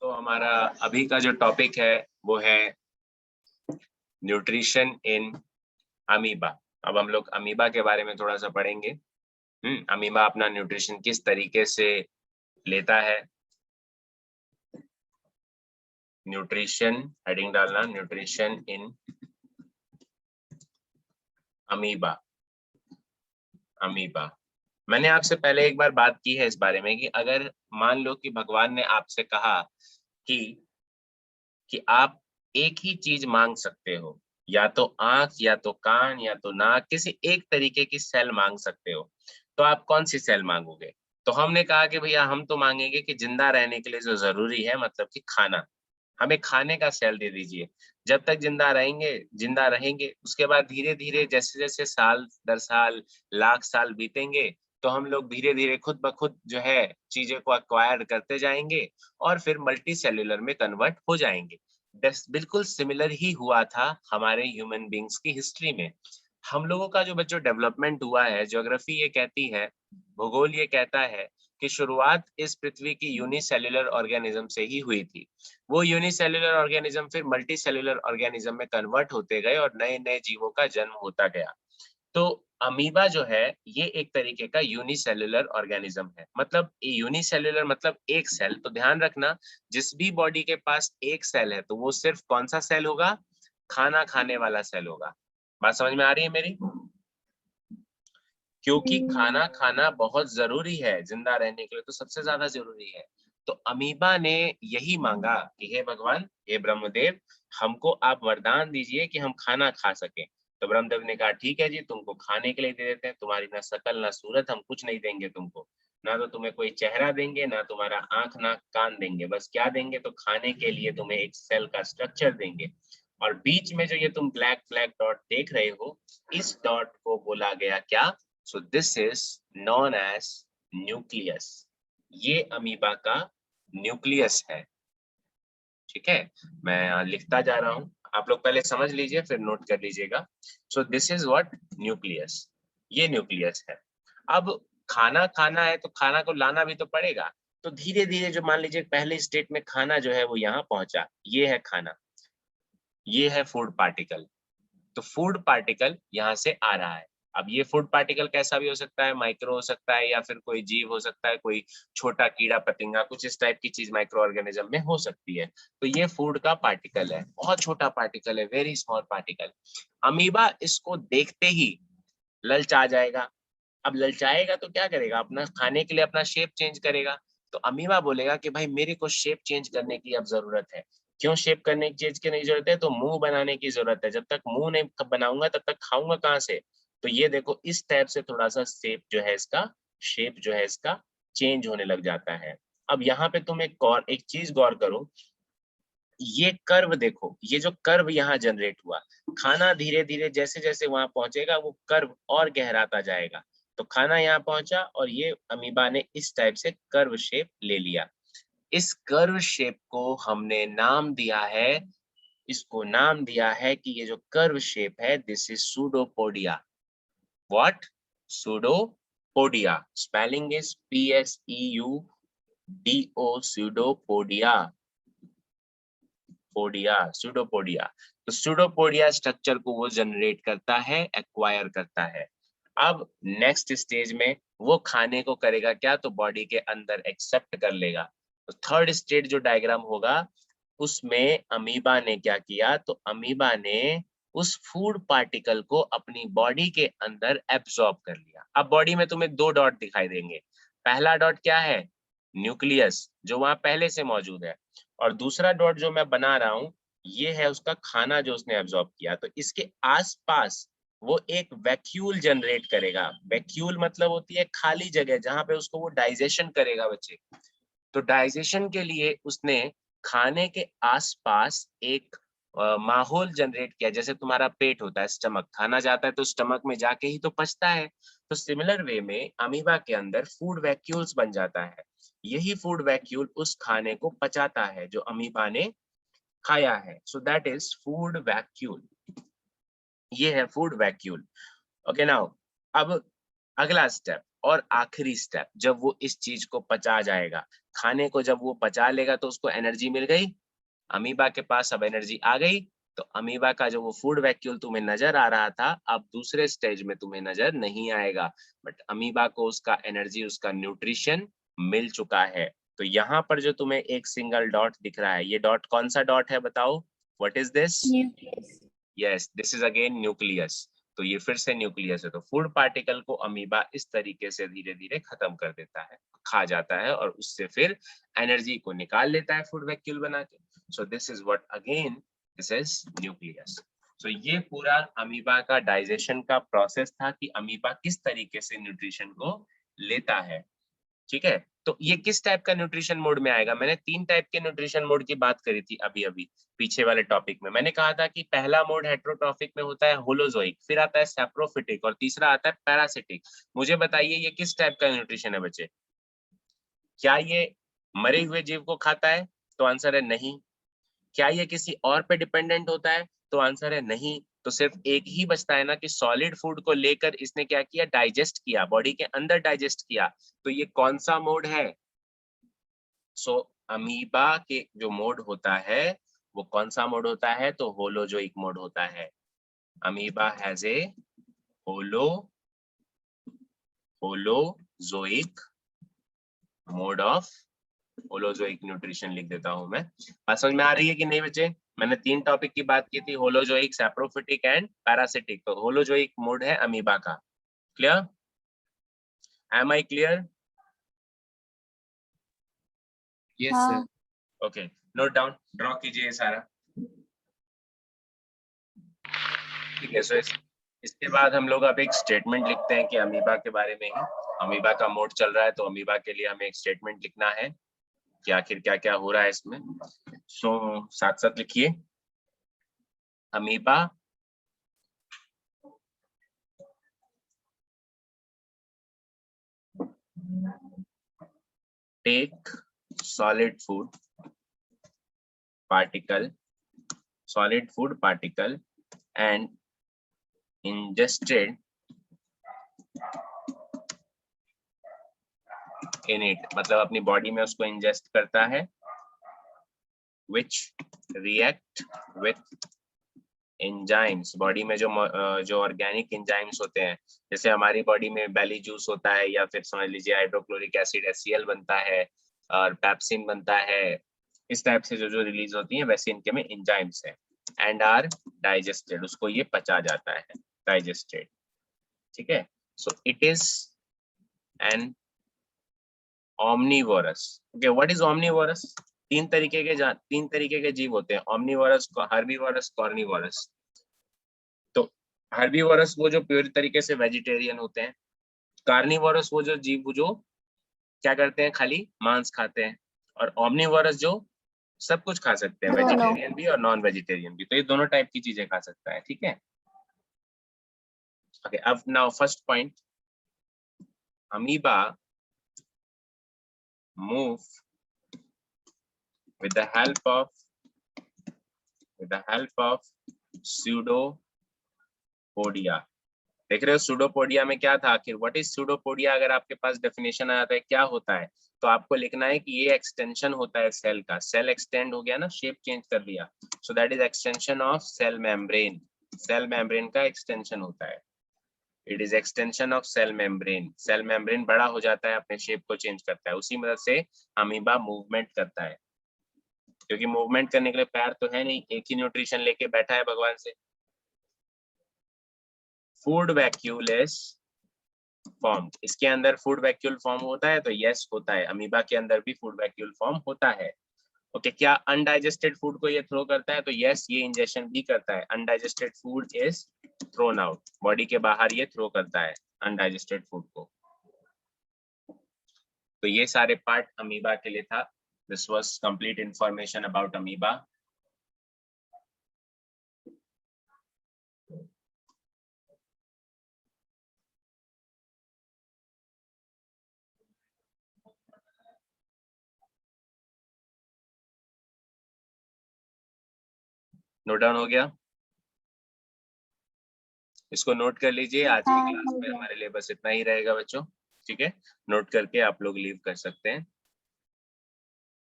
तो हमारा अभी का जो टॉपिक है वो है न्यूट्रिशन इन अमीबा। अब हम लोग अमीबा के बारे में थोड़ा सा पढ़ेंगे। अमीबा अपना न्यूट्रिशन किस तरीके से लेता है। न्यूट्रिशन हेडिंग डालना, न्यूट्रिशन इन अमीबा। अमीबा मैंने आपसे पहले एक बार बात की है इस बारे में कि अगर मान लो कि भगवान ने आपसे कहा कि आप एक ही चीज मांग सकते हो, या तो आंख या तो कान या तो नाक, किसी एक तरीके की सेल मांग सकते हो, तो आप कौन सी सेल मांगोगे? तो हमने कहा कि भैया हम तो मांगेंगे कि जिंदा रहने के लिए जो जरूरी है, मतलब कि खाना, हमें खाने का सेल दे दीजिए। जब तक जिंदा रहेंगे उसके बाद धीरे धीरे जैसे जैसे साल दर साल लाख साल बीतेंगे, तो हम लोग धीरे धीरे खुद ब खुद जो है चीजें को अक्वायर करते जाएंगे और फिर मल्टी सेल्यूलर में कन्वर्ट हो जाएंगे। बिल्कुल सिमिलर ही हुआ था हमारे ह्यूमन बींग्स की हिस्ट्री में। हम लोगों का जो बच्चों डेवलपमेंट हुआ है, ज्योग्राफी ये कहती है, भूगोल ये कहता है कि शुरुआत इस पृथ्वी की यूनिसेल्युलर ऑर्गेनिज्म से ही हुई थी। वो यूनिसेल्युलर ऑर्गेनिज्म फिर मल्टी सेल्युलर ऑर्गेनिज्म में कन्वर्ट होते गए और नए नए जीवों का जन्म होता गया। तो अमीबा जो है ये एक तरीके का यूनिसेल्युलर ऑर्गेनिज्म है। मतलब यूनिसेल्युलर मतलब एक सेल। तो ध्यान रखना, जिस भी बॉडी के पास एक सेल है तो वो सिर्फ कौन सा सेल होगा? खाना खाने वाला सेल होगा। बात समझ में आ रही है मेरी? क्योंकि खाना खाना बहुत जरूरी है जिंदा रहने के लिए, तो सबसे ज्यादा जरूरी है। तो अमीबा ने यही मांगा कि हे भगवान, हे ब्रह्मदेव, हमको आप वरदान दीजिए कि हम खाना खा सकें। तो ब्रह्मदेव ने कहा ठीक है जी, तुमको खाने के लिए दे देते हैं। तुम्हारी ना शकल ना सूरत, हम कुछ नहीं देंगे तुमको। ना तो तुम्हें कोई चेहरा देंगे, ना तुम्हारा आंख ना कान देंगे। बस क्या देंगे? तो खाने के लिए तुम्हें एक सेल का स्ट्रक्चर देंगे। और बीच में जो ये तुम ब्लैक ब्लैक डॉट देख रहे हो, इस डॉट को बोला गया क्या? So this is known as nucleus. ये अमीबा का न्यूक्लियस है। ठीक है, मैं लिखता जा रहा हूं, आप लोग पहले समझ लीजिए फिर नोट कर लीजिएगा। सो दिस इज व्हाट? न्यूक्लियस। ये न्यूक्लियस है। अब खाना खाना है तो खाना को लाना भी तो पड़ेगा। तो धीरे धीरे जो मान लीजिए पहले स्टेट में खाना जो है वो यहाँ पहुंचा, ये है खाना, ये है फूड पार्टिकल। तो फूड पार्टिकल यहाँ से आ रहा है। अब ये फूड पार्टिकल कैसा भी हो सकता है, माइक्रो हो सकता है या फिर कोई जीव हो सकता है, कोई छोटा कीड़ा पतंगा, कुछ इस टाइप की चीज माइक्रो ऑर्गेनिज्म में हो सकती है। तो ये फूड का पार्टिकल है, बहुत छोटा पार्टिकल है, वेरी स्मॉल पार्टिकल। अमीबा इसको देखते ही ललचा जाएगा। अब ललचाएगा तो क्या करेगा? अपना खाने के लिए अपना शेप चेंज करेगा। तो अमीबा बोलेगा कि भाई मेरे को शेप चेंज करने की अब जरूरत है। क्यों शेप करने की चीज की नहीं जरूरत है? तो मुंह बनाने की जरूरत है। जब तक मुंह नहीं बनाऊंगा तब तक खाऊंगा कहाँ से? तो ये देखो इस टाइप से थोड़ा सा शेप जो है इसका, शेप जो है इसका चेंज होने लग जाता है। अब यहाँ पे तुम एक चीज गौर करो, ये कर्व देखो, ये जो कर्व यहाँ जनरेट हुआ, खाना धीरे धीरे जैसे जैसे वहां पहुंचेगा वो कर्व और गहराता जाएगा। तो खाना यहाँ पहुंचा और ये अमीबा ने इस टाइप से कर्व शेप ले लिया। इस कर्व शेप को हमने नाम दिया है, इसको नाम दिया है कि ये जो कर्व शेप है this is pseudopodia. What? Pseudopodia. Spelling is PSEUDO, pseudopodia. Podia, pseudopodia. तो सूडोपोडिया स्ट्रक्चर को वो जनरेट करता है, एक्वायर करता है। अब नेक्स्ट स्टेज में वो खाने को करेगा क्या? तो बॉडी के अंदर एक्सेप्ट कर लेगा। तो थर्ड स्टेज जो डायग्राम होगा उसमें अमीबा ने क्या किया? तो अमीबा ने उस फूड पार्टिकल को अपनी बॉडी के अंदर एब्सॉर्ब कर लिया। अब बॉडी में तुम्हें दो डॉट दिखाई देंगे। पहला डॉट क्या है? न्यूक्लियस, जो वहां पहले से मौजूद है। और दूसरा डॉट जो मैं बना रहा हूं ये है उसका खाना जो उसने एब्जॉर्ब किया। तो इसके आसपास वो एक वैक्यूल जनरेट करेगा। वैक्यूल मतलब होती है खाली जगह जहां पे उसको वो डाइजेशन करेगा बच्चे। तो डाइजेशन के लिए उसने खाने के आसपास एक माहौल जनरेट किया। जैसे तुम्हारा पेट होता है, स्टमक, खाना जाता है तो स्टमक में जाके ही तो पचता है। तो सिमिलर वे में अमीबा के अंदर फूड वैक्यूल्स बन जाता है। यही फूड वैक्यूल उस खाने को पचाता है जो अमीबा ने खाया है। सो दैट इज फूड वैक्यूल। ये है फूड वैक्यूल। ओके नाउ, अब अगला स्टेप, और आखिरी स्टेप जब वो इस चीज को पचा जाएगा, खाने को जब वो पचा लेगा तो उसको एनर्जी मिल गई, अमीबा के पास अब एनर्जी आ गई, तो अमीबा का जो वो फूड वैक्यूल तुम्हें नजर आ रहा था अब दूसरे स्टेज में तुम्हें नजर नहीं आएगा, बट अमीबा को उसका एनर्जी, उसका न्यूट्रिशन मिल चुका है। तो यहाँ पर जो तुम्हें एक सिंगल डॉट दिख रहा है, ये डॉट कौन सा डॉट है बताओ, what is this? Nucleus. Yes, this is again nucleus. तो ये फिर से न्यूक्लियस है। तो फूड पार्टिकल को अमीबा इस तरीके से धीरे धीरे खत्म कर देता है, खा जाता है और उससे फिर एनर्जी को निकाल लेता है फूड वैक्यूल बना के। So this is what again, this is nucleus. सो ये पूरा अमीबा का डाइजेशन का प्रोसेस था कि अमीबा किस तरीके से न्यूट्रिशन को लेता है। ठीक है, तो ये किस टाइप का न्यूट्रिशन मोड में आएगा? मैंने 3 टाइप के न्यूट्रिशन मोड की बात करी थी अभी अभी पीछे वाले टॉपिक में। मैंने कहा था कि पहला मोड हेटेरोट्रॉफिक में होता है होलोजोइक, फिर आता है सैप्रोफिटिक और तीसरा आता है पैरासिटिक। मुझे बताइए ये किस टाइप का न्यूट्रिशन है बच्चे? क्या ये मरे हुए जीव को खाता है? तो आंसर है नहीं। क्या ये किसी और पे डिपेंडेंट होता है? तो आंसर है नहीं। तो सिर्फ एक ही बचता है ना कि सॉलिड फूड को लेकर इसने क्या किया, डाइजेस्ट किया, बॉडी के अंदर डाइजेस्ट किया। तो ये कौन सा मोड है? सो अमीबा के जो मोड होता है वो कौन सा मोड होता है? तो होलोजोइक मोड होता है। Amoeba has a holozoic mode of, holozoic nutrition लिख देता हूं मैं। बात समझ में आ रही है कि नहीं बच्चे? मैंने 3 टॉपिक की बात की थी, होलोजोइक, सैप्रोफिटिक एंड पैरासिटिक। तो होलोजोइक मोड है अमीबा का। Clear? Am I clear? Yes sir. Okay, note down, draw कीजिए सारा। ठीक है, सो इसके बाद हम लोग अब एक स्टेटमेंट लिखते हैं कि अमीबा के बारे में ही। अमीबा का मोड चल रहा है तो अमीबा के लिए हमें एक स्टेटमेंट लिखना है कि आखिर क्या क्या हो रहा है इसमें। सो साथ साथ लिखिए, amoeba take solid food particle and ingested in it, मतलब अपनी बॉडी में उसको इंजेस्ट करता है, which react with enzymes, body में जो ऑर्गेनिक एंजाइम्स होते हैं, जैसे हमारी बॉडी में बेली जूस होता है या फिर समझ लीजिए हाइड्रोक्लोरिक एसिड HCl बनता है और पेप्सिन बनता है, इस टाइप से जो जो रिलीज होती है वैसे इनके में एंजाइम्स है। एंड आर डाइजेस्टेड, उसको ये पचा जाता है, डाइजेस्टेड। ठीक है, so it is an omnivorous। Okay, what is omnivorous? तीन तरीके के जीव होते हैं, omnivorous, herbivores, carnivorous। तो हर्बीवोरस वो जो प्योर तरीके से वेजिटेरियन होते हैं, कार्निवोरस वो जो जीव जो क्या करते हैं, खाली मांस खाते हैं, और ओमनिवोरस जो सब कुछ खा सकते हैं, दोनों। वेजिटेरियन भी और नॉन वेजिटेरियन भी। तो ये दोनों टाइप की चीजें खा सकता है। ठीक है, ओके। अब now first point, amoeba move with the help of pseudopodia। देख रहे हो सूडोपोडिया में क्या था आखिर? What is pseudopodia? अगर आपके पास डेफिनेशन आ जाता है क्या होता है, तो आपको लिखना है कि ये एक्सटेंशन होता है सेल का। सेल एक्सटेंड हो गया ना, शेप चेंज कर लिया, so that is extension of cell membrane. Cell membrane का एक्सटेंशन होता है, it is extension of cell membrane. Cell membrane बड़ा हो जाता है, अपने शेप को चेंज करता है, उसी मदद से अमीबा मूवमेंट करता है। क्योंकि मूवमेंट करने के लिए पैर तो है नहीं, एक ही न्यूट्रिशन लेके बैठा है भगवान से। फूड वैक्यूल इज फॉर्म, इसके अंदर फूड वैक्यूल फॉर्म होता है, तो यस होता है, अमीबा के अंदर भी फूड वैक्यूल फॉर्म होता है। ओके, क्या अनडाइजेस्टेड फूड को ये थ्रो करता है? तो यस, ये इंजेक्शन भी करता है। Undigested food is thrown out, body के बाहर ये थ्रो करता है अनडाइजेस्टेड फूड को। तो ये सारे पार्ट अमीबा के लिए था। This was complete information about amoeba. Note down हो गया? इसको नोट कर लीजिए, आज की हाँ, क्लास हो में गया। हमारे लिए बस इतना ही रहेगा बच्चों। ठीक है, नोट करके आप लोग लीव कर सकते हैं।